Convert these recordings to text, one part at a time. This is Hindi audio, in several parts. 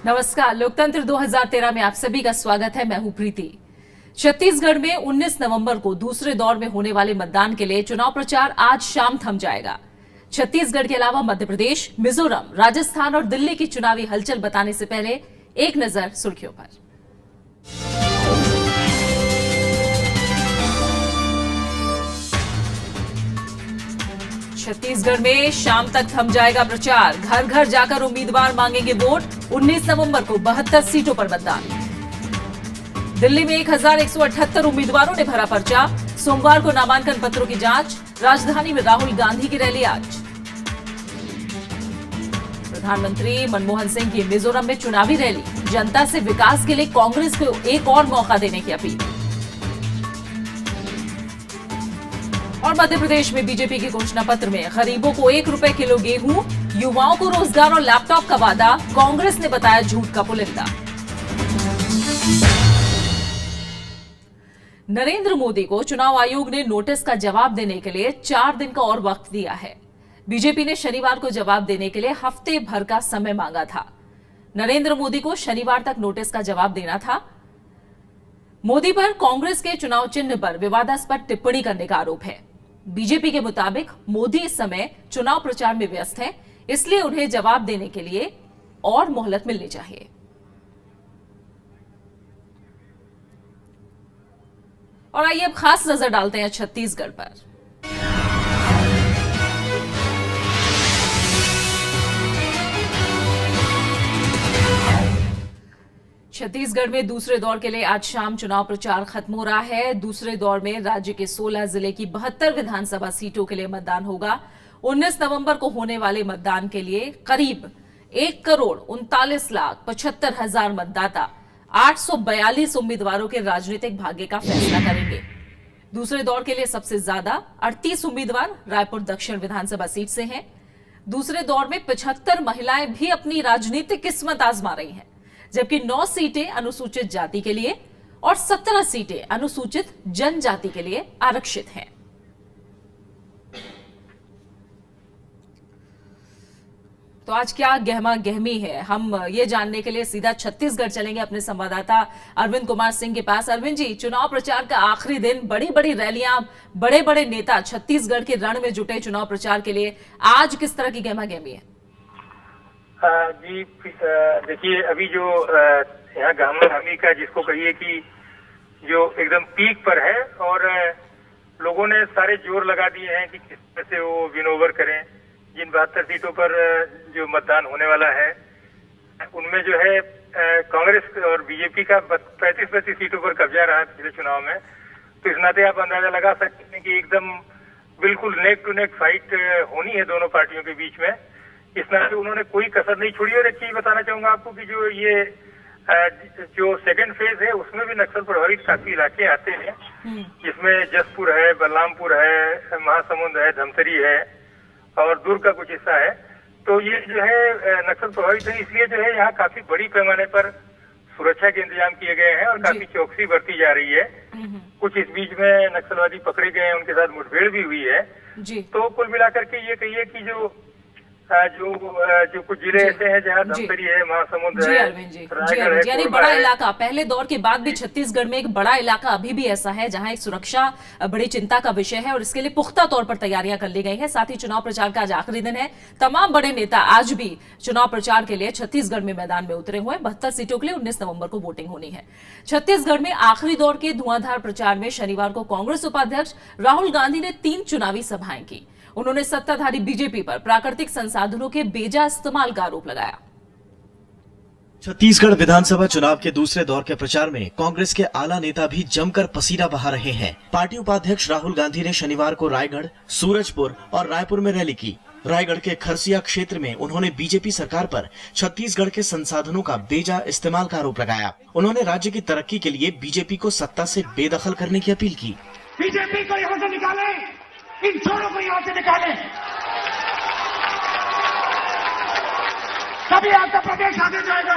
नमस्कार, लोकतंत्र 2013 में आप सभी का स्वागत है। मैं हूं प्रीति। छत्तीसगढ़ में 19 नवंबर को दूसरे दौर में होने वाले मतदान के लिए चुनाव प्रचार आज शाम थम जाएगा। छत्तीसगढ़ के अलावा मध्य प्रदेश, मिजोरम, राजस्थान और दिल्ली की चुनावी हलचल बताने से पहले एक नजर सुर्खियों पर। छत्तीसगढ़ में शाम तक थम जाएगा प्रचार। घर घर जाकर उम्मीदवार मांगेंगे वोट। 19 नवंबर को 72 सीटों पर मतदान। दिल्ली में 1178 उम्मीदवारों ने भरा पर्चा। सोमवार को नामांकन पत्रों की जांच। राजधानी में राहुल गांधी की रैली आज। प्रधानमंत्री मनमोहन सिंह की मिजोरम में चुनावी रैली। जनता से विकास के लिए कांग्रेस को एक और मौका देने की अपील। और मध्य प्रदेश में बीजेपी के घोषणा पत्र में गरीबों को 1 रुपए किलो गेहूं, युवाओं को रोजगार और लैपटॉप का वादा। कांग्रेस ने बताया झूठ का पुलिंदा। नरेंद्र मोदी को चुनाव आयोग ने नोटिस का जवाब देने के लिए 4 दिन का और वक्त दिया है। बीजेपी ने शनिवार को जवाब देने के लिए हफ्ते भर का समय मांगा था। नरेंद्र मोदी को शनिवार तक नोटिस का जवाब देना था। मोदी पर कांग्रेस के चुनाव चिन्ह पर विवादास्पद टिप्पणी करने का आरोप है। बीजेपी के मुताबिक मोदी इस समय चुनाव प्रचार में व्यस्त हैं, इसलिए उन्हें जवाब देने के लिए और मोहलत मिलनी चाहिए। और आइए अब खास नजर डालते हैं छत्तीसगढ़ पर। छत्तीसगढ़ में दूसरे दौर के लिए आज शाम चुनाव प्रचार खत्म हो रहा है। दूसरे दौर में राज्य के 16 जिले की 72 विधानसभा सीटों के लिए मतदान होगा। 19 नवंबर को होने वाले मतदान के लिए करीब 1,39,75,000 मतदाता 842 उम्मीदवारों के राजनीतिक भाग्य का फैसला करेंगे। दूसरे दौर के लिए सबसे ज्यादा 38 उम्मीदवार रायपुर दक्षिण विधानसभा सीट से हैं। दूसरे दौर में 75 महिलाएं भी अपनी राजनीतिक किस्मत आजमा रही हैं, जबकि 9 सीटें अनुसूचित जाति के लिए और 17 सीटें अनुसूचित जनजाति के लिए आरक्षित हैं। तो आज क्या गहमा गहमी है, हम ये जानने के लिए सीधा छत्तीसगढ़ चलेंगे अपने संवाददाता अरविंद कुमार सिंह के पास। अरविंद जी, चुनाव प्रचार का आखिरी दिन, बड़ी बड़ी रैलियां, बड़े बड़े नेता छत्तीसगढ़ के रण में जुटे चुनाव प्रचार के लिए, आज किस तरह की गहमा गहमी है? जी देखिए, अभी जो यहाँ गहमा गहमी का जिसको कहिए कि जो एकदम पीक पर है, और लोगों ने सारे जोर लगा दिए हैं कि किस तरह से वो विन ओवर करें। जिन 72 सीटों पर जो मतदान होने वाला है उनमें जो है कांग्रेस और बीजेपी का 35 सीटों पर कब्जा रहा पिछले चुनाव में। तो इस नाते आप अंदाजा लगा सकते हैं कि एकदम बिल्कुल नेक टू नेक फाइट होनी है दोनों पार्टियों के बीच में। इस नाते उन्होंने कोई कसर नहीं छोड़ी। और एक चीज बताना चाहूंगा आपको कि जो सेकंड फेज है उसमें भी नक्सल प्रभावित काफी इलाके आते हैं, जिसमें जसपुर है, बलरामपुर है, महासमुंद है, धमतरी है और दुर्ग का कुछ हिस्सा है। तो ये जो है नक्सल प्रभावित है, इसलिए जो है यहाँ काफी बड़ी पैमाने पर सुरक्षा के इंतजाम किए गए हैं और काफी चौकसी बरती जा रही है। कुछ इस बीच में नक्सलवादी पकड़े गए हैं, उनके साथ मुठभेड़ भी हुई है। तो कुल मिलाकर के ये कहिए कि जो कुछ जिले ऐसे हैं जहाँ धमतरी है, महासमुंद है, रायगढ़ है, यानी बड़ा इलाका, पहले दौर के बाद भी छत्तीसगढ़ में एक बड़ा इलाका अभी भी ऐसा है जहां एक सुरक्षा बड़ी चिंता का विषय है और इसके लिए पुख्ता तौर पर तैयारियां कर ली गई हैं। साथ ही चुनाव प्रचार का आज आखिरी दिन है। तमाम बड़े नेता आज भी चुनाव प्रचार के लिए छत्तीसगढ़ में मैदान में उतरे हुए हैं। 72 सीटों के लिए 19 नवंबर को वोटिंग होनी है। छत्तीसगढ़ में आखिरी दौर के धुआंधार प्रचार में शनिवार को कांग्रेस उपाध्यक्ष राहुल गांधी ने 3 चुनावी सभाएं की। उन्होंने सत्ताधारी बीजेपी पर प्राकृतिक संसाधनों के बेजा इस्तेमाल का आरोप लगाया। छत्तीसगढ़ विधानसभा चुनाव के दूसरे दौर के प्रचार में कांग्रेस के आला नेता भी जमकर पसीना बहा रहे हैं। पार्टी उपाध्यक्ष राहुल गांधी ने शनिवार को रायगढ़, सूरजपुर और रायपुर में रैली की। रायगढ़ के खरसिया क्षेत्र में उन्होंने बीजेपी सरकार पर छत्तीसगढ़ के संसाधनों का बेजा इस्तेमाल का आरोप लगाया। उन्होंने राज्य की तरक्की के लिए बीजेपी को सत्ता से बेदखल करने की अपील की। बीजेपी को यहाँ से निकाले, इन चोरों को यहाँ से निकाले, तभी आपका प्रदेश आगे जाएगा।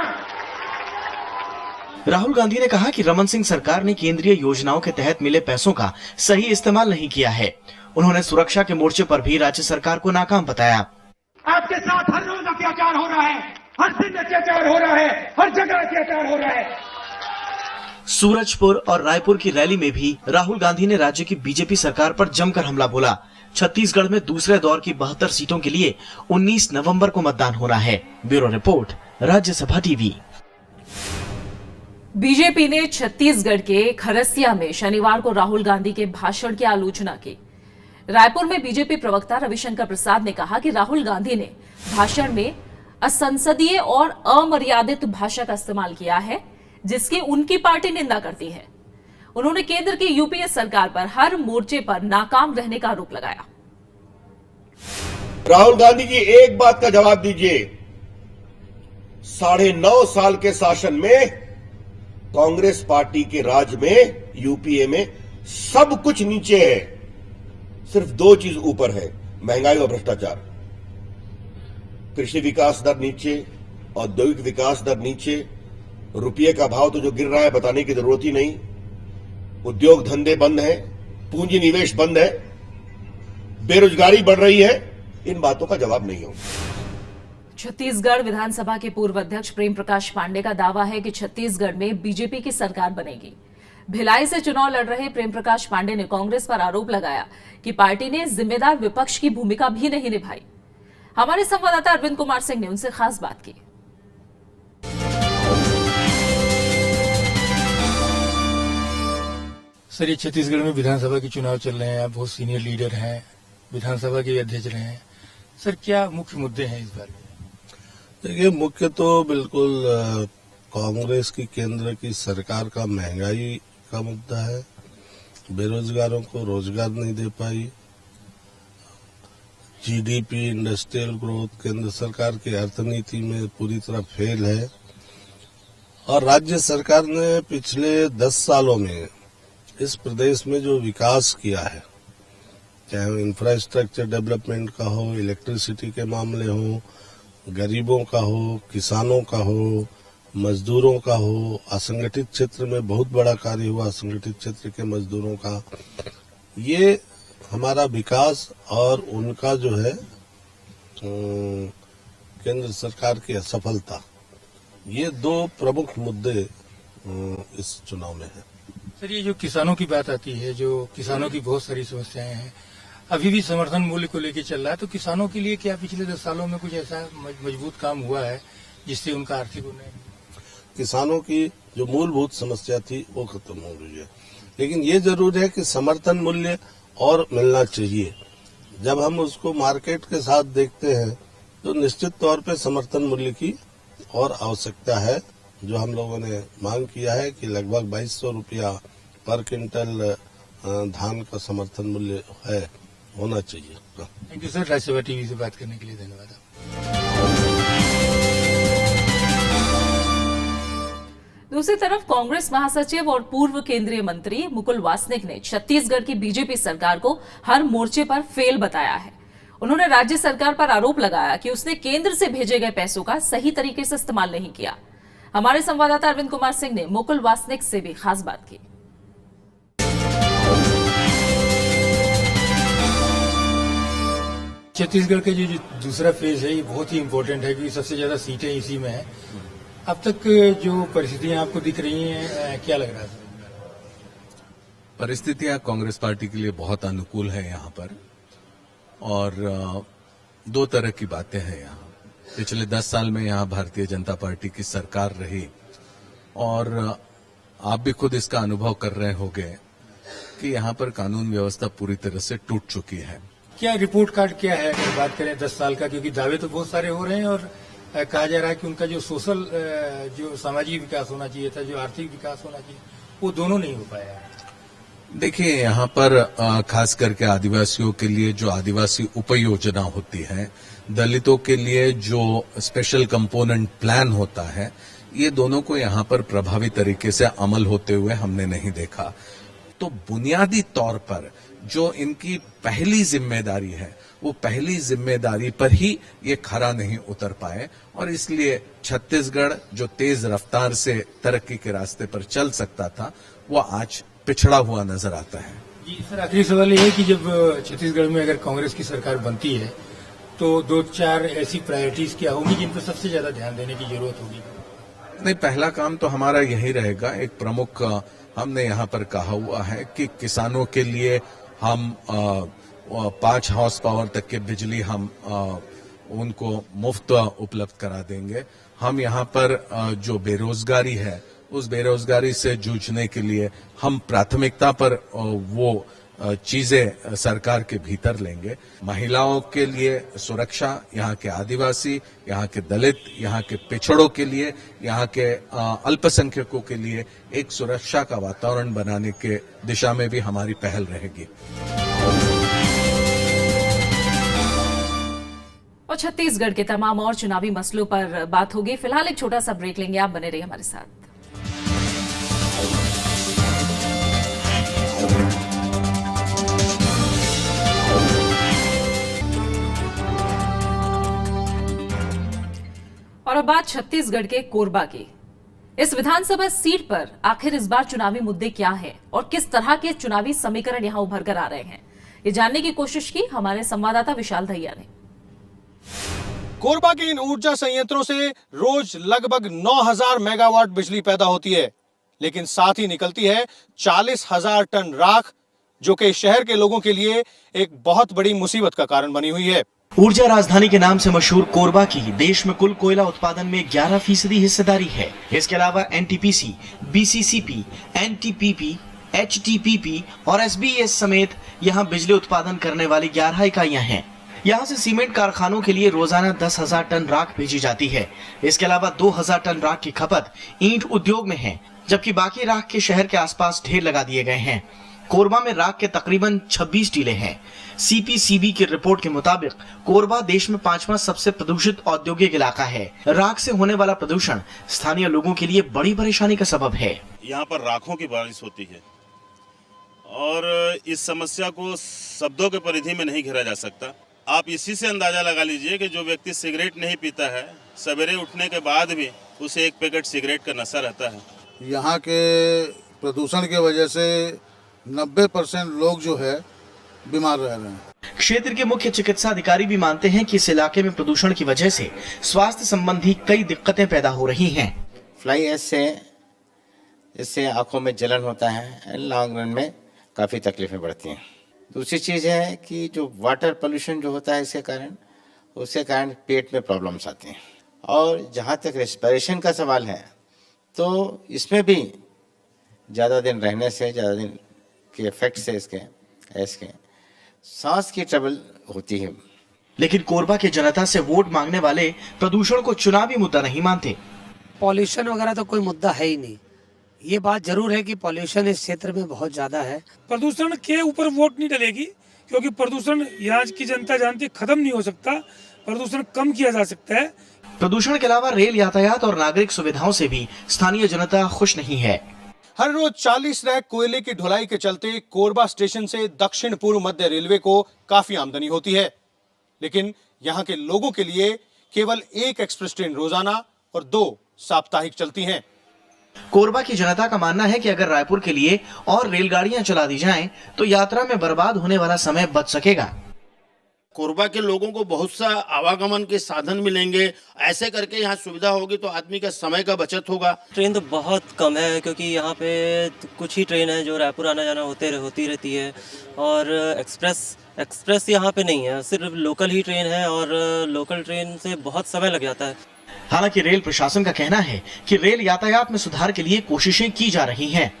राहुल गांधी ने कहा कि रमन सिंह सरकार ने केंद्रीय योजनाओं के तहत मिले पैसों का सही इस्तेमाल नहीं किया है। उन्होंने सुरक्षा के मोर्चे पर भी राज्य सरकार को नाकाम बताया। आपके साथ हर रोज अत्याचार हो रहा है, हर दिन अत्याचार हो रहा है, हर जगह अत्याचार हो रहा है। सूरजपुर और रायपुर की रैली में भी राहुल गांधी ने राज्य की बीजेपी सरकार पर जमकर हमला बोला। छत्तीसगढ़ में दूसरे दौर की 72 सीटों के लिए 19 नवंबर को मतदान होना है। Bureau report, Rajya Sabha TV. BJP ने छत्तीसगढ़ के खरसिया में शनिवार को राहुल गांधी के भाषण की आलोचना की। रायपुर में बीजेपी प्रवक्ता रविशंकर प्रसाद ने कहा कि राहुल गांधी ने भाषण में असंसदीय और अमर्यादित भाषा का इस्तेमाल किया है, जिसकी उनकी पार्टी निंदा करती है। उन्होंने केंद्र की यूपीए सरकार पर हर मोर्चे पर नाकाम रहने का आरोप लगाया। राहुल गांधी जी, एक बात का जवाब दीजिए, 9.5 साल के शासन में कांग्रेस पार्टी के राज में, यूपीए में सब कुछ नीचे है, सिर्फ 2 चीज ऊपर है, महंगाई और भ्रष्टाचार। कृषि विकास दर नीचे, औद्योगिक विकास दर नीचे, रुपये का भाव तो जो गिर रहा है बताने की जरूरत ही नहीं, उद्योग धंधे बंद हैं, पूंजी निवेश बंद है, बेरोजगारी बढ़ रही है। इन बातों का जवाब नहीं होगा। छत्तीसगढ़ विधानसभा के पूर्व अध्यक्ष प्रेम प्रकाश पांडे का दावा है कि छत्तीसगढ़ में बीजेपी की सरकार बनेगी। भिलाई से चुनाव लड़ रहे प्रेम प्रकाश पांडे ने कांग्रेस पर आरोप लगाया कि पार्टी ने जिम्मेदार विपक्ष की भूमिका भी नहीं निभाई। हमारे संवाददाता अरविंद कुमार सिंह ने उनसे खास बात की। सर, ये छत्तीसगढ़ में विधानसभा के चुनाव चल रहे हैं, आप बहुत सीनियर लीडर हैं, विधानसभा के अध्यक्ष रहे हैं। सर, क्या मुख्य मुद्दे हैं इस बार में? देखिए, मुख्य तो बिल्कुल कांग्रेस की केंद्र की सरकार का महंगाई का मुद्दा है, बेरोजगारों को रोजगार नहीं दे पाई, जीडीपी, इंडस्ट्रियल ग्रोथ केंद्र सरकार की अर्थनीति में पूरी तरह फेल है, और राज्य सरकार ने पिछले 10 सालों में इस प्रदेश में जो विकास किया है, चाहे इंफ्रास्ट्रक्चर डेवलपमेंट का हो, इलेक्ट्रिसिटी के मामले हो, गरीबों का हो, किसानों का हो, मजदूरों का हो, असंगठित क्षेत्र में बहुत बड़ा कार्य हुआ, असंगठित क्षेत्र के मजदूरों का, ये हमारा विकास और उनका जो है केंद्र सरकार की असफलता, ये 2 प्रमुख मुद्दे इस चुनाव में है। सर, ये जो किसानों की बात आती है, जो किसानों की बहुत सारी समस्याएं हैं, अभी भी समर्थन मूल्य को लेकर चल रहा है, तो किसानों के लिए क्या पिछले 10 सालों में कुछ ऐसा मजबूत काम हुआ है जिससे उनका आर्थिक उन्नयन? किसानों की जो मूलभूत समस्या थी वो खत्म हो गई है, लेकिन ये जरूर है कि समर्थन मूल्य और मिलना चाहिए। जब हम उसको मार्केट के साथ देखते हैं तो निश्चित तौर पे समर्थन मूल्य की और आवश्यकता है, जो हम लोगों ने मांग किया है कि लगभग 2200 रुपया पर क्विंटल धान का समर्थन मूल्य है, होना चाहिए। Thank you sir, Rajya Sabha TV से बात करने के लिए धन्यवाद। दूसरी तरफ कांग्रेस महासचिव और पूर्व केंद्रीय मंत्री मुकुल वासनिक ने छत्तीसगढ़ की बीजेपी सरकार को हर मोर्चे पर फेल बताया है। उन्होंने राज्य सरकार पर आरोप लगाया कि उसने केंद्र से भेजे गए पैसों का सही तरीके से इस्तेमाल नहीं किया। हमारे संवाददाता अरविंद कुमार सिंह ने मुकुल वासनिक से भी खास बात की। छत्तीसगढ़ का जो दूसरा फेज है, ये बहुत ही इम्पोर्टेंट है क्योंकि सबसे ज्यादा सीटें इसी में है। अब तक जो परिस्थितियां आपको दिख रही हैं, क्या लग रहा है? परिस्थितियां कांग्रेस पार्टी के लिए बहुत अनुकूल है यहाँ पर, और 2 तरह की बातें हैं यहाँ। पिछले 10 साल में यहाँ भारतीय जनता पार्टी की सरकार रही, और आप भी खुद इसका अनुभव कर रहे होंगे कि यहाँ पर कानून व्यवस्था पूरी तरह से टूट चुकी है। क्या रिपोर्ट कार्ड क्या है अगर बात करें 10 साल का? क्योंकि दावे तो बहुत सारे हो रहे हैं और कहा जा रहा है कि उनका जो सोशल, जो सामाजिक विकास होना चाहिए था, जो आर्थिक विकास होना चाहिए, वो दोनों नहीं हो पाया है। देखिए, यहाँ पर खास करके आदिवासियों के लिए जो आदिवासी उपयोजना होती है, दलितों के लिए जो स्पेशल कंपोनेंट प्लान होता है, ये दोनों को यहाँ पर प्रभावी तरीके से अमल होते हुए हमने नहीं देखा। तो बुनियादी तौर पर जो इनकी पहली जिम्मेदारी है, वो पहली जिम्मेदारी पर ही ये खरा नहीं उतर पाए, और इसलिए छत्तीसगढ़ जो तेज रफ्तार से तरक्की के रास्ते पर चल सकता था, वो आज पिछड़ा हुआ नजर आता है। जी सर, आखिरी सवाल ये है कि जब छत्तीसगढ़ में अगर कांग्रेस की सरकार बनती है तो 2-4 ऐसी प्रायोरिटीज क्या होंगी जिन पर सबसे ज्यादा ध्यान देने की जरूरत होगी? नहीं, पहला काम तो हमारा यही रहेगा। एक प्रमुख हमने यहाँ पर कहा हुआ है कि किसानों के लिए हम 5 हॉर्स पावर तक की बिजली हम उनको मुफ्त उपलब्ध करा देंगे। हम यहाँ पर जो बेरोजगारी है उस बेरोजगारी से जूझने के लिए हम प्राथमिकता पर वो चीजें सरकार के भीतर लेंगे। महिलाओं के लिए सुरक्षा, यहाँ के आदिवासी, यहाँ के दलित, यहाँ के पिछड़ों के लिए, यहाँ के अल्पसंख्यकों के लिए एक सुरक्षा का वातावरण बनाने के दिशा में भी हमारी पहल रहेगी। और छत्तीसगढ़ के तमाम और चुनावी मसलों पर बात होगी। फिलहाल एक छोटा सा ब्रेक लेंगे, आप बने रहिए हमारे साथ। और अब बात छत्तीसगढ़ के कोरबा की। इस विधानसभा सीट पर आखिर इस बार चुनावी मुद्दे क्या हैं और किस तरह के चुनावी समीकरण यहां उभर कर आ रहे हैं, ये जानने की कोशिश की हमारे संवाददाता विशाल दहिया ने। कोरबा के इन ऊर्जा संयंत्रों से रोज लगभग 9,000 मेगावाट बिजली पैदा होती है, लेकिन साथ ही निकलती है 40,000 टन राख, जो कि शहर के लोगों के लिए एक बहुत बड़ी मुसीबत का कारण बनी हुई है। ऊर्जा राजधानी के नाम से मशहूर कोरबा की देश में कुल कोयला उत्पादन में 11% हिस्सेदारी है। इसके अलावा एनटीपीसी, बीसीसीपी, एनटीपीपी, एचटीपीपी और एसबीएस समेत यहाँ बिजली उत्पादन करने वाली 11 इकाइयां हैं। यहाँ से सीमेंट कारखानों के लिए रोजाना 10,000 टन राख भेजी जाती है। इसके अलावा 2,000 टन राख की खपत ईंट उद्योग में है, जबकि बाकी राख के शहर के आसपास ढेर लगा दिए गए हैं। कोरबा में राख के तकरीबन 26 टीले हैं। सीपीसीबी की रिपोर्ट के मुताबिक कोरबा देश में 5वां सबसे प्रदूषित औद्योगिक इलाका है। राख से होने वाला प्रदूषण स्थानीय लोगों के लिए बड़ी परेशानी का सबब है। यहाँ पर राखों की बारिश होती है और इस समस्या को शब्दों के परिधि में नहीं घेरा जा सकता। आप इसी से अंदाजा लगा लीजिए कि जो व्यक्ति सिगरेट नहीं पीता है, सवेरे उठने के बाद भी उसे एक पैकेट सिगरेट का नशा रहता है। यहाँ के प्रदूषण की वजह से 90% लोग जो है बीमार रह रहे हैं। क्षेत्र के मुख्य चिकित्सा अधिकारी भी मानते हैं कि इस इलाके में प्रदूषण की वजह से स्वास्थ्य संबंधी कई दिक्कतें पैदा हो रही हैं। फ्लाई ऐश से इससे आंखों में जलन होता है, लॉन्ग रन में काफ़ी तकलीफें बढ़ती हैं। दूसरी चीज़ है कि जो वाटर पोल्यूशन जो होता है उसके कारण पेट में प्रॉब्लम्स आती हैं। और जहाँ तक रेस्पिरेशन का सवाल है तो इसमें भी ज़्यादा दिन रहने से, ज़्यादा दिन के इफेक्ट से इसके सांस की ट्रबल होती है। लेकिन कोरबा के जनता से वोट मांगने वाले प्रदूषण को चुनावी मुद्दा नहीं मानते। पॉल्यूशन वगैरह तो कोई मुद्दा है ही नहीं। ये बात जरूर है कि पॉल्यूशन इस क्षेत्र में बहुत ज्यादा है। प्रदूषण के ऊपर वोट नहीं डलेगी, क्योंकि प्रदूषण यहाँ की जनता जानती खत्म नहीं हो सकता, प्रदूषण कम किया जा सकता है। प्रदूषण के अलावा रेल यातायात और नागरिक सुविधाओं से भी स्थानीय जनता खुश नहीं है। हर रोज 40 रैक कोयले की ढुलाई के चलते कोरबा स्टेशन से दक्षिण पूर्व मध्य रेलवे को काफी आमदनी होती है, लेकिन यहाँ के लोगों के लिए केवल 1 एक्सप्रेस ट्रेन रोजाना और 2 साप्ताहिक चलती हैं। कोरबा की जनता का मानना है कि अगर रायपुर के लिए और रेलगाड़ियां चला दी जाएं, तो यात्रा में बर्बाद होने वाला समय बच सकेगा। कोरबा के लोगों को बहुत सा आवागमन के साधन मिलेंगे, ऐसे करके यहाँ सुविधा होगी तो आदमी का समय का बचत होगा। ट्रेन तो बहुत कम है, क्योंकि यहाँ पे कुछ ही ट्रेन है जो रायपुर आना जाना होती रहती है, और एक्सप्रेस यहाँ पे नहीं है, सिर्फ लोकल ही ट्रेन है, और लोकल ट्रेन से बहुत समय लग जाता है। हालांकि रेल प्रशासन का कहना है कि रेल यातायात में सुधार के लिए कोशिशें की जा रही हैं।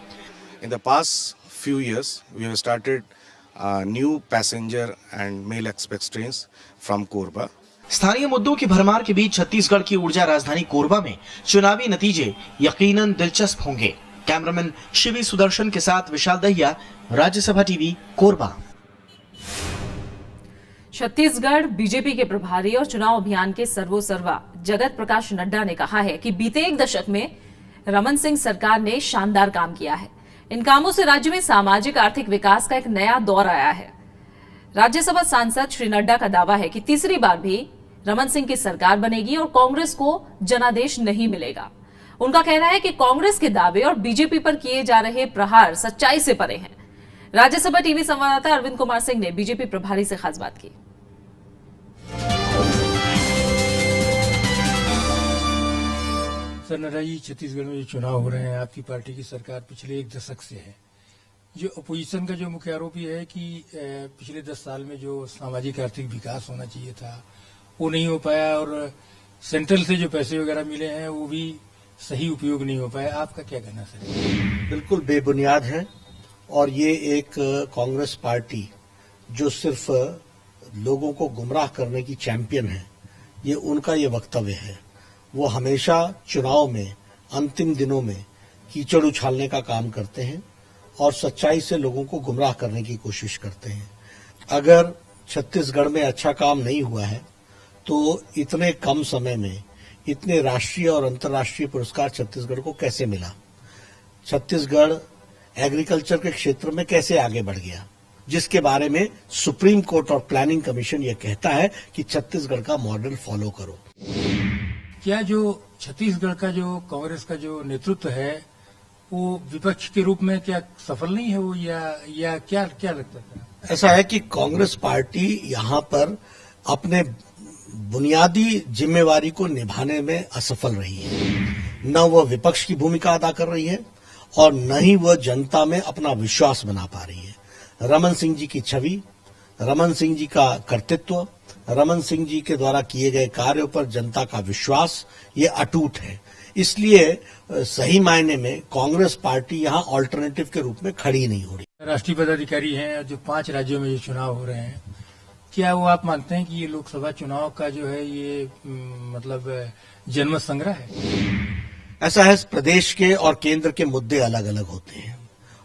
In the past few years, we have started new passenger and mail express trains from Korba. स्थानीय मुद्दों की भरमार के बीच छत्तीसगढ़ की ऊर्जा राजधानी कोरबा में चुनावी नतीजे यकीनन दिलचस्प होंगे। कैमरामैन शिवी सुदर्शन के साथ विशाल दहिया, राज्यसभा टीवी, कोरबा। छत्तीसगढ़ बीजेपी के प्रभारी और चुनाव अभियान के सर्वोसर्वा जगत प्रकाश नड्डा ने कहा है कि बीते 1 दशक में रमन सिंह सरकार ने शानदार काम किया है। इन कामों से राज्य में सामाजिक आर्थिक विकास का एक नया दौर आया है। राज्यसभा सांसद श्री नड्डा का दावा है कि तीसरी बार भी रमन सिंह की सरकार बनेगी और कांग्रेस को जनादेश नहीं मिलेगा। उनका कहना है कि कांग्रेस के दावे और बीजेपी पर किए जा रहे प्रहार सच्चाई से परे हैं। राज्यसभा टीवी संवाददाता अरविंद कुमार सिंह ने बीजेपी प्रभारी से खास बात की। सर नड्डा जी, छत्तीसगढ़ में जो चुनाव हो रहे हैं, आपकी पार्टी की सरकार पिछले 1 दशक से है। जो अपोजिशन का जो मुख्य आरोप ये है कि पिछले 10 साल में जो सामाजिक आर्थिक विकास होना चाहिए था वो नहीं हो पाया, और सेंट्रल से जो पैसे वगैरह मिले हैं वो भी सही उपयोग नहीं हो पाया। आपका क्या कहना सर? बिल्कुल बेबुनियाद है, और ये एक कांग्रेस पार्टी जो सिर्फ लोगों को गुमराह करने की चैंपियन है, ये उनका ये वक्तव्य है। वो हमेशा चुनाव में अंतिम दिनों में कीचड़ उछालने का काम करते हैं और सच्चाई से लोगों को गुमराह करने की कोशिश करते हैं। अगर छत्तीसगढ़ में अच्छा काम नहीं हुआ है तो इतने कम समय में इतने राष्ट्रीय और अंतर्राष्ट्रीय पुरस्कार छत्तीसगढ़ को कैसे मिला? छत्तीसगढ़ एग्रीकल्चर के क्षेत्र में कैसे आगे बढ़ गया, जिसके बारे में सुप्रीम कोर्ट और प्लानिंग कमीशन ये कहता है कि छत्तीसगढ़ का मॉडल फॉलो करो। क्या जो छत्तीसगढ़ का जो कांग्रेस का जो नेतृत्व है वो विपक्ष के रूप में क्या सफल नहीं है वो, या क्या लगता है? ऐसा है कि कांग्रेस पार्टी यहाँ पर अपने बुनियादी जिम्मेवारी को निभाने में असफल रही है। न वह विपक्ष की भूमिका अदा कर रही है और न ही वह जनता में अपना विश्वास बना पा रही है। रमन सिंह जी की छवि, रमन सिंह जी का कर्तृत्व, रमन सिंह जी के द्वारा किए गए कार्यों पर जनता का विश्वास ये अटूट है। इसलिए सही मायने में कांग्रेस पार्टी यहाँ ऑल्टरनेटिव के रूप में खड़ी नहीं हो रही। राष्ट्रीय पदाधिकारी हैं जो 5 राज्यों में जो चुनाव हो रहे हैं, क्या वो आप मानते हैं कि ये लोकसभा चुनाव का जो है ये मतलब जनमत संग्रह है? ऐसा है, प्रदेश के और केंद्र के मुद्दे अलग अलग होते हैं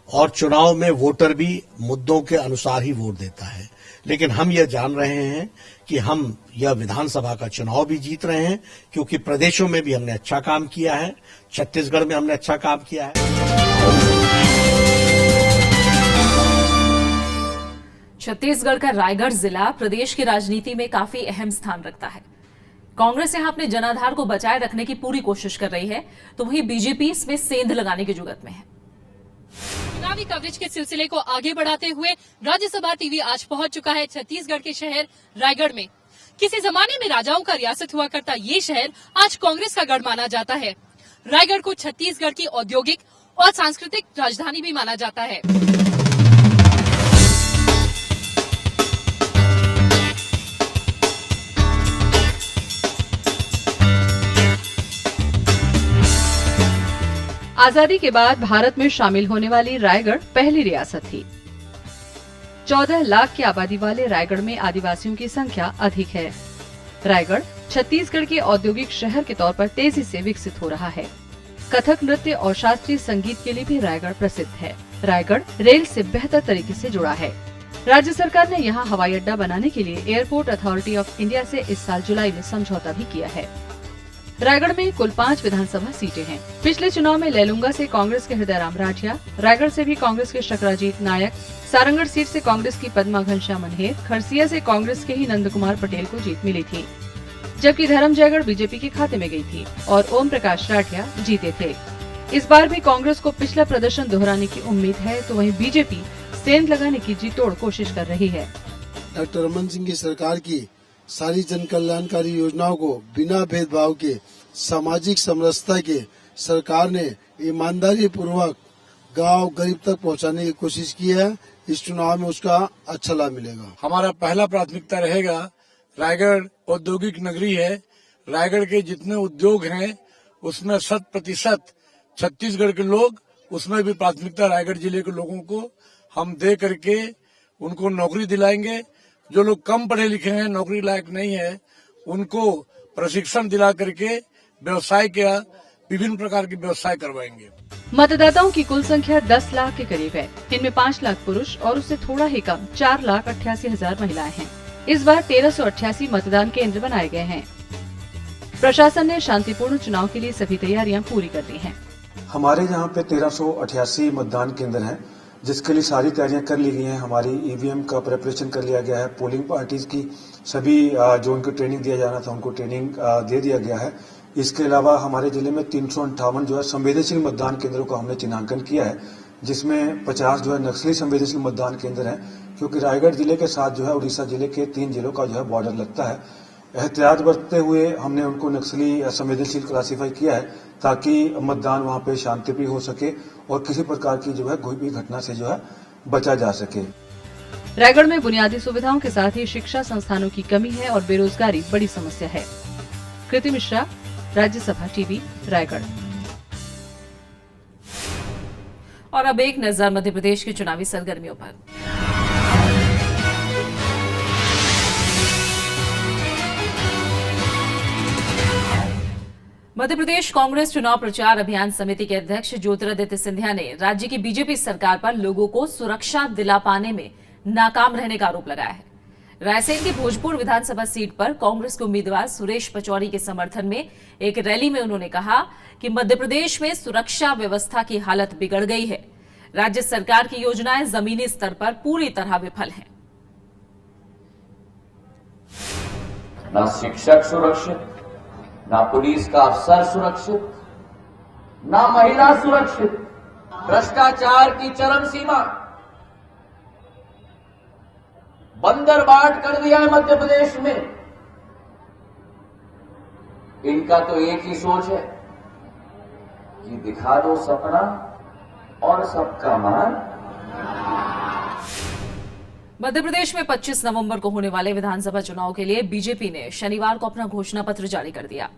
और चुनाव में वोटर भी मुद्दों के अनुसार ही वोट देता है। लेकिन हम यह जान रहे हैं कि हम यह विधानसभा का चुनाव भी जीत रहे हैं क्योंकि प्रदेशों में भी हमने अच्छा काम किया है, छत्तीसगढ़ में हमने अच्छा काम किया है। छत्तीसगढ़ का रायगढ़ जिला प्रदेश की राजनीति में काफी अहम स्थान रखता है। कांग्रेस यहां अपने जनाधार को बचाए रखने की पूरी कोशिश कर रही है, तो वहीं बीजेपी इसमें सेंध लगाने की जुगत में है। चुनावी कवरेज के सिलसिले को आगे बढ़ाते हुए राज्यसभा टीवी आज पहुंच चुका है छत्तीसगढ़ के शहर रायगढ़ में। किसी जमाने में राजाओं का रियासत हुआ करता ये शहर आज कांग्रेस का गढ़ माना जाता है। रायगढ़ को छत्तीसगढ़ की औद्योगिक और सांस्कृतिक राजधानी भी माना जाता है। आजादी के बाद भारत में शामिल होने वाली रायगढ़ पहली रियासत थी। 14 लाख की आबादी वाले रायगढ़ में आदिवासियों की संख्या अधिक है। रायगढ़ छत्तीसगढ़ के औद्योगिक शहर के तौर पर तेजी से विकसित हो रहा है। कथक नृत्य और शास्त्रीय संगीत के लिए भी रायगढ़ प्रसिद्ध है। रायगढ़ रेल से बेहतर तरीके से जुड़ा है। राज्य सरकार ने यहाँ हवाई अड्डा बनाने के लिए एयरपोर्ट अथॉरिटी ऑफ इंडिया से इस साल जुलाई में समझौता भी किया है। रायगढ़ में कुल 5 विधानसभा सीटें हैं। पिछले चुनाव में लेलुंगा से कांग्रेस के हृदयराम राठिया, रायगढ़ से भी कांग्रेस के शक्राजीत नायक, सारंगढ़ सीट से कांग्रेस की पद्मा घनश्याम मनहेर, खरसिया से कांग्रेस के ही नंद कुमार पटेल को जीत मिली थी, जबकि धर्मजयगढ़ बीजेपी के खाते में गई थी और ओम प्रकाश राठिया जीते थे। इस बार भी कांग्रेस को पिछला प्रदर्शन दोहराने की उम्मीद है, तो वहीं बीजेपी सेंध लगाने की जी तोड़ कोशिश कर रही है। डॉक्टर रमन सिंह की सरकार की सारी जन कल्याणकारी योजनाओं को बिना भेदभाव के, सामाजिक समरसता के सरकार ने ईमानदारी पूर्वक गांव गरीब तक पहुंचाने की कोशिश की है। इस चुनाव में उसका अच्छा लाभ मिलेगा। हमारा पहला प्राथमिकता रहेगा, रायगढ़ औद्योगिक नगरी है। रायगढ़ के जितने उद्योग हैं उसमें 100% छत्तीसगढ़ के लोग, उसमें भी प्राथमिकता रायगढ़ जिले के लोगों को हम दे करके उनको नौकरी दिलाएंगे। जो लोग कम पढ़े लिखे हैं, नौकरी लायक नहीं है, उनको प्रशिक्षण दिला करके व्यवसाय का विभिन्न प्रकार के व्यवसाय करवाएंगे। मतदाताओं की कुल संख्या 10 लाख के करीब है। इनमें 5 लाख पुरुष और उससे थोड़ा ही कम 4,88,000 महिलाएं हैं। इस बार 1388 मतदान केंद्र बनाए गए हैं। प्रशासन ने शांतिपूर्ण चुनाव के लिए सभी तैयारियां पूरी कर दी हैं। हमारे यहाँ पे 1388 मतदान केंद्र हैं, जिसके लिए सारी तैयारियां कर ली गई हैं। हमारी ईवीएम का प्रिपरेशन कर लिया गया है। पोलिंग पार्टीज की सभी जो उनको ट्रेनिंग दिया जाना था उनको ट्रेनिंग दे दिया गया है। इसके अलावा हमारे जिले में 358 जो है संवेदनशील मतदान केंद्रों का हमने चिन्हांकन किया है, जिसमें 50 जो है नक्सली संवेदनशील मतदान केंद्र हैं, क्योंकि रायगढ़ जिले के साथ जो है उड़ीसा जिले के 3 जिलों का जो है बॉर्डर लगता है। एहतियात बरतते हुए हमने उनको नक्सली संवेदनशील क्लासिफाई किया है ताकि मतदान वहां पे शांतिप्रिय हो सके और किसी प्रकार की जो है कोई भी घटना से जो है बचा जा सके। रायगढ़ में बुनियादी सुविधाओं के साथ ही शिक्षा संस्थानों की कमी है और बेरोजगारी बड़ी समस्या है। कृति मिश्रा, राज्यसभा टीवी, रायगढ़। और अब एक नजर मध्य प्रदेश की चुनावी सरगर्मियों पर। मध्य प्रदेश कांग्रेस चुनाव प्रचार अभियान समिति के अध्यक्ष ज्योतिरादित्य सिंधिया ने राज्य की बीजेपी सरकार पर लोगों को सुरक्षा दिला पाने में नाकाम रहने का आरोप लगाया है। रायसेन की भोजपुर विधानसभा सीट पर कांग्रेस के उम्मीदवार सुरेश पचौरी के समर्थन में एक रैली में उन्होंने कहा कि मध्य प्रदेश में सुरक्षा व्यवस्था की हालत बिगड़ गई है। राज्य सरकार की योजनाएं जमीनी स्तर पर पूरी तरह विफल हैं। ना शिक्षक सुरक्षित, ना पुलिस का अफसर सुरक्षित, ना महिला सुरक्षित, भ्रष्टाचार की चरम सीमा, बंदरबाट कर दिया है मध्य प्रदेश में। इनका तो एक ही सोच है कि दिखा दो सपना और सबका मान। मध्य प्रदेश में 25 नवंबर को होने वाले विधानसभा चुनाव के लिए बीजेपी ने शनिवार को अपना घोषणा पत्र जारी कर दिया।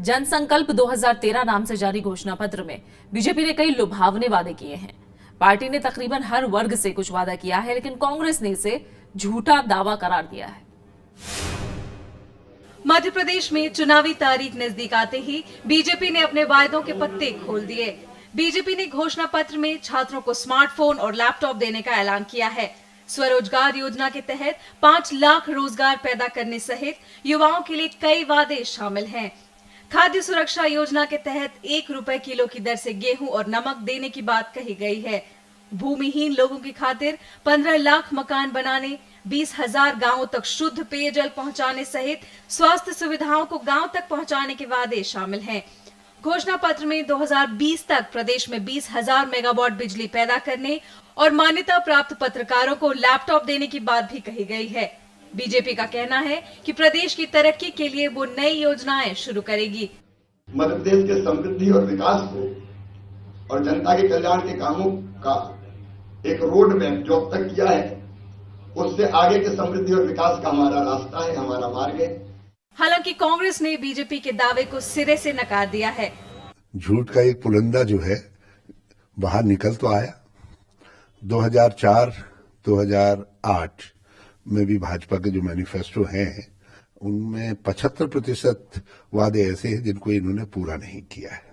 जनसंकल्प 2013 नाम से जारी घोषणा पत्र में बीजेपी ने कई लुभावने वादे किए हैं। पार्टी ने तकरीबन हर वर्ग से कुछ वादा किया है, लेकिन कांग्रेस ने इसे झूठा दावा करार दिया है। मध्य प्रदेश में चुनावी तारीख नजदीक आते ही बीजेपी ने अपने वायदों के पत्ते खोल दिए। बीजेपी ने घोषणा पत्र में छात्रों को स्मार्टफोन और लैपटॉप देने का ऐलान किया है। स्वरोजगार योजना के तहत 5 लाख रोजगार पैदा करने सहित युवाओं के लिए कई वादे शामिल हैं। खाद्य सुरक्षा योजना के तहत 1 रुपए किलो की दर से गेहूं और नमक देने की बात कही गई है। भूमिहीन लोगों की खातिर 15 लाख मकान बनाने, 20,000 गांवों तक शुद्ध पेयजल पहुंचाने सहित स्वास्थ्य सुविधाओं को गांव तक पहुंचाने के वादे शामिल हैं। घोषणा पत्र में 2020 तक प्रदेश में 20,000 मेगावाट बिजली पैदा करने और मान्यता प्राप्त पत्रकारों को लैपटॉप देने की बात भी कही गई है। बीजेपी का कहना है कि प्रदेश की तरक्की के लिए वो नई योजनाएं शुरू करेगी। मध्य प्रदेश के समृद्धि और विकास को और जनता के कल्याण के कामों का एक रोड मैप जो अब तक किया है, उससे आगे के समृद्धि और विकास का हमारा रास्ता है, हमारा मार्ग है। हालांकि कांग्रेस ने बीजेपी के दावे को सिरे से नकार दिया है। झूठ का एक पुलंदा जो है बाहर निकल तो आया। 2004, 2008 में भी भाजपा के जो मैनिफेस्टो हैं उनमें 75% वादे ऐसे हैं जिनको इन्होंने पूरा नहीं किया है।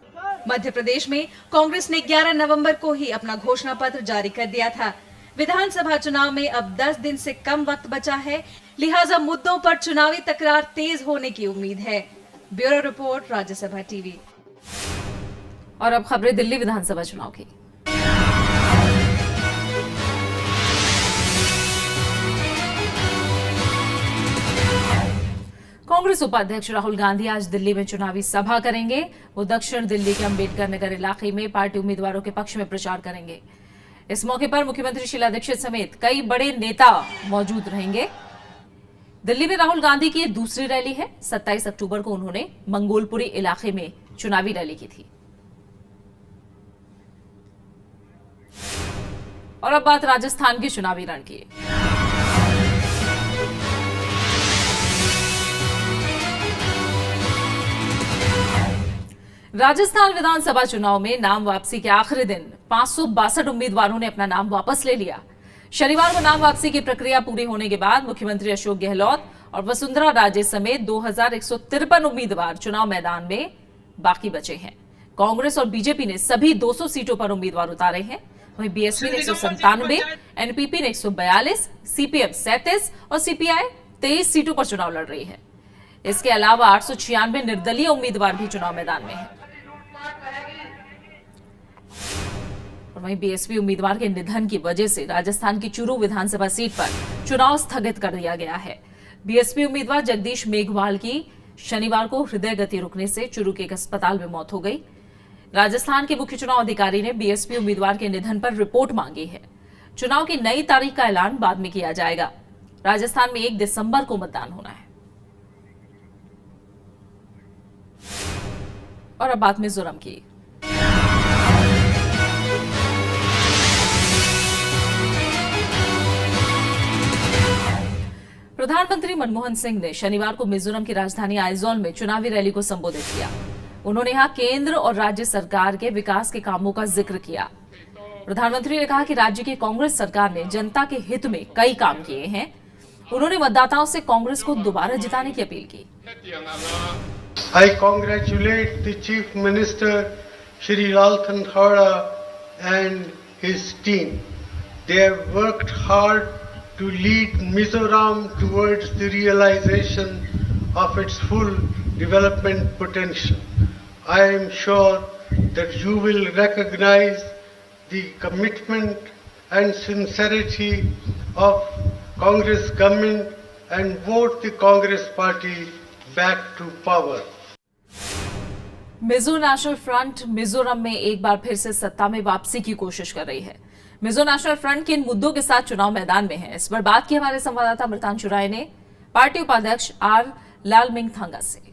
मध्य प्रदेश में कांग्रेस ने 11 नवंबर को ही अपना घोषणा पत्र जारी कर दिया था। विधानसभा चुनाव में अब 10 दिन से कम वक्त बचा है, लिहाजा मुद्दों पर चुनावी तकरार तेज होने की उम्मीद है। Bureau report, Rajya Sabha TV. और अब खबरें दिल्ली विधानसभा चुनाव की। कांग्रेस उपाध्यक्ष राहुल गांधी आज दिल्ली में चुनावी सभा करेंगे। वो दक्षिण दिल्ली के अंबेडकर नगर इलाके में पार्टी उम्मीदवारों के पक्ष में प्रचार करेंगे। इस मौके पर मुख्यमंत्री शीला दीक्षित समेत कई बड़े नेता मौजूद रहेंगे। दिल्ली में राहुल गांधी की दूसरी रैली है। 27 अक्टूबर को उन्होंने मंगोलपुरी इलाके में चुनावी रैली की थी। और अब बात राजस्थान के चुनावी रण की। राजस्थान विधानसभा चुनाव में नाम वापसी के आखिरी दिन 562 उम्मीदवारों ने अपना नाम वापस ले लिया। शनिवार को नाम वापसी की प्रक्रिया पूरी होने के बाद मुख्यमंत्री अशोक गहलोत और वसुंधरा राजे समेत 2153 उम्मीदवार चुनाव मैदान में बाकी बचे हैं। कांग्रेस और बीजेपी ने सभी 200 सीटों पर उम्मीदवार उतारे हैं। वहीं बीएसपी ने 197, एनपीपी ने 142, सीपीएम 37 और सीपीआई 23 सीटों पर चुनाव लड़ रही है। इसके अलावा 896 निर्दलीय उम्मीदवार भी चुनाव मैदान में हैं। और वहीं बीएसपी उम्मीदवार के निधन की वजह से राजस्थान की चूरू विधानसभा सीट पर चुनाव स्थगित कर दिया गया है। बीएसपी उम्मीदवार जगदीश मेघवाल की शनिवार को हृदय गति रुकने से चूरू के एक अस्पताल में मौत हो गई। राजस्थान के मुख्य चुनाव अधिकारी ने बीएसपी उम्मीदवार के निधन पर रिपोर्ट मांगी है। चुनाव की नई तारीख का ऐलान बाद में किया जाएगा। राजस्थान में 1 दिसंबर को मतदान होना है। और अब बात मिजोरम की। प्रधानमंत्री मनमोहन सिंह ने शनिवार को मिजोरम की राजधानी आइजोल में चुनावी रैली को संबोधित किया। उन्होंने यहां केंद्र और राज्य सरकार के विकास के कामों का जिक्र किया। प्रधानमंत्री ने कहा कि राज्य की कांग्रेस सरकार ने जनता के हित में कई काम किए हैं। उन्होंने मतदाताओं से कांग्रेस को दोबारा जिताने की अपील की। I congratulate the Chief Minister Shri Lalthanhara and his team. They have worked hard to lead Mizoram towards the realization of its full development potential. I am sure that you will recognize the commitment and sincerity of Congress government and vote the Congress party back to power. Mizo national front Mizoram में एक बार फिर से सत्ता में वापसी की कोशिश कर रही है। मिजो नेशनल फ्रंट किन मुद्दों के साथ चुनाव मैदान में है, इस पर बात की हमारे संवाददाता मृतांशु राय ने पार्टी उपाध्यक्ष आर लालमिंगथांगा से।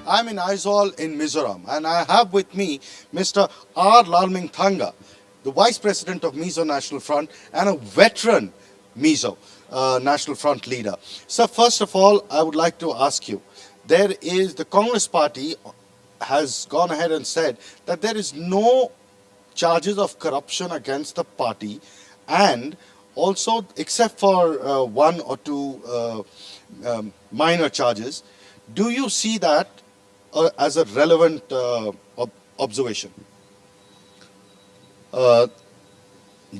I'm in Aizawl in Mizoram, and I have with me Mr. R. Lalmingsthanga, the Vice President of Mizo National Front and a veteran Mizo National Front leader. So first of all, I would like to ask you, the Congress Party has gone ahead and said that there is no charges of corruption against the party, and also except for one or two minor charges. Do you see that as a relevant observation?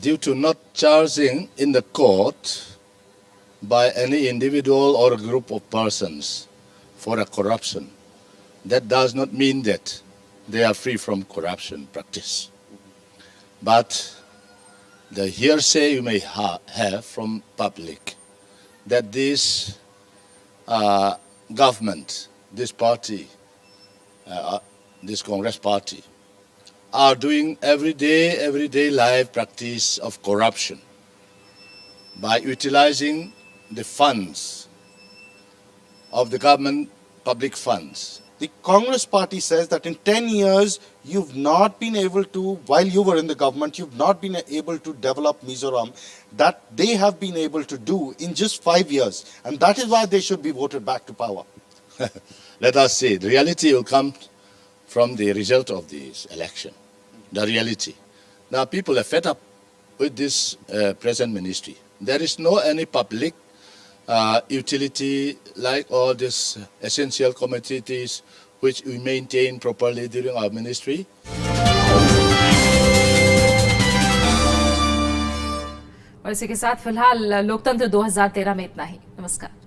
Due to not charging in the court by any individual or a group of persons for a corruption, that does not mean that they are free from corruption practice. But the hearsay you may have from public that this government, this party, this Congress party, are doing everyday life practice of corruption by utilizing the funds of the government, public funds. The Congress party says that in 10 years, you've not been able to, while you were in the government, you've not been able to develop Mizoram that they have been able to do in just 5 years. And that is why they should be voted back to power. Let us see. The reality will come from the result of this election. The reality. Now people are fed up with this present ministry. There is no any public utility like all these essential commodities which we maintain properly during our ministry. और इसी के साथ फिलहाल लोकतंत्र 2013 में इतना ही। नमस्कार।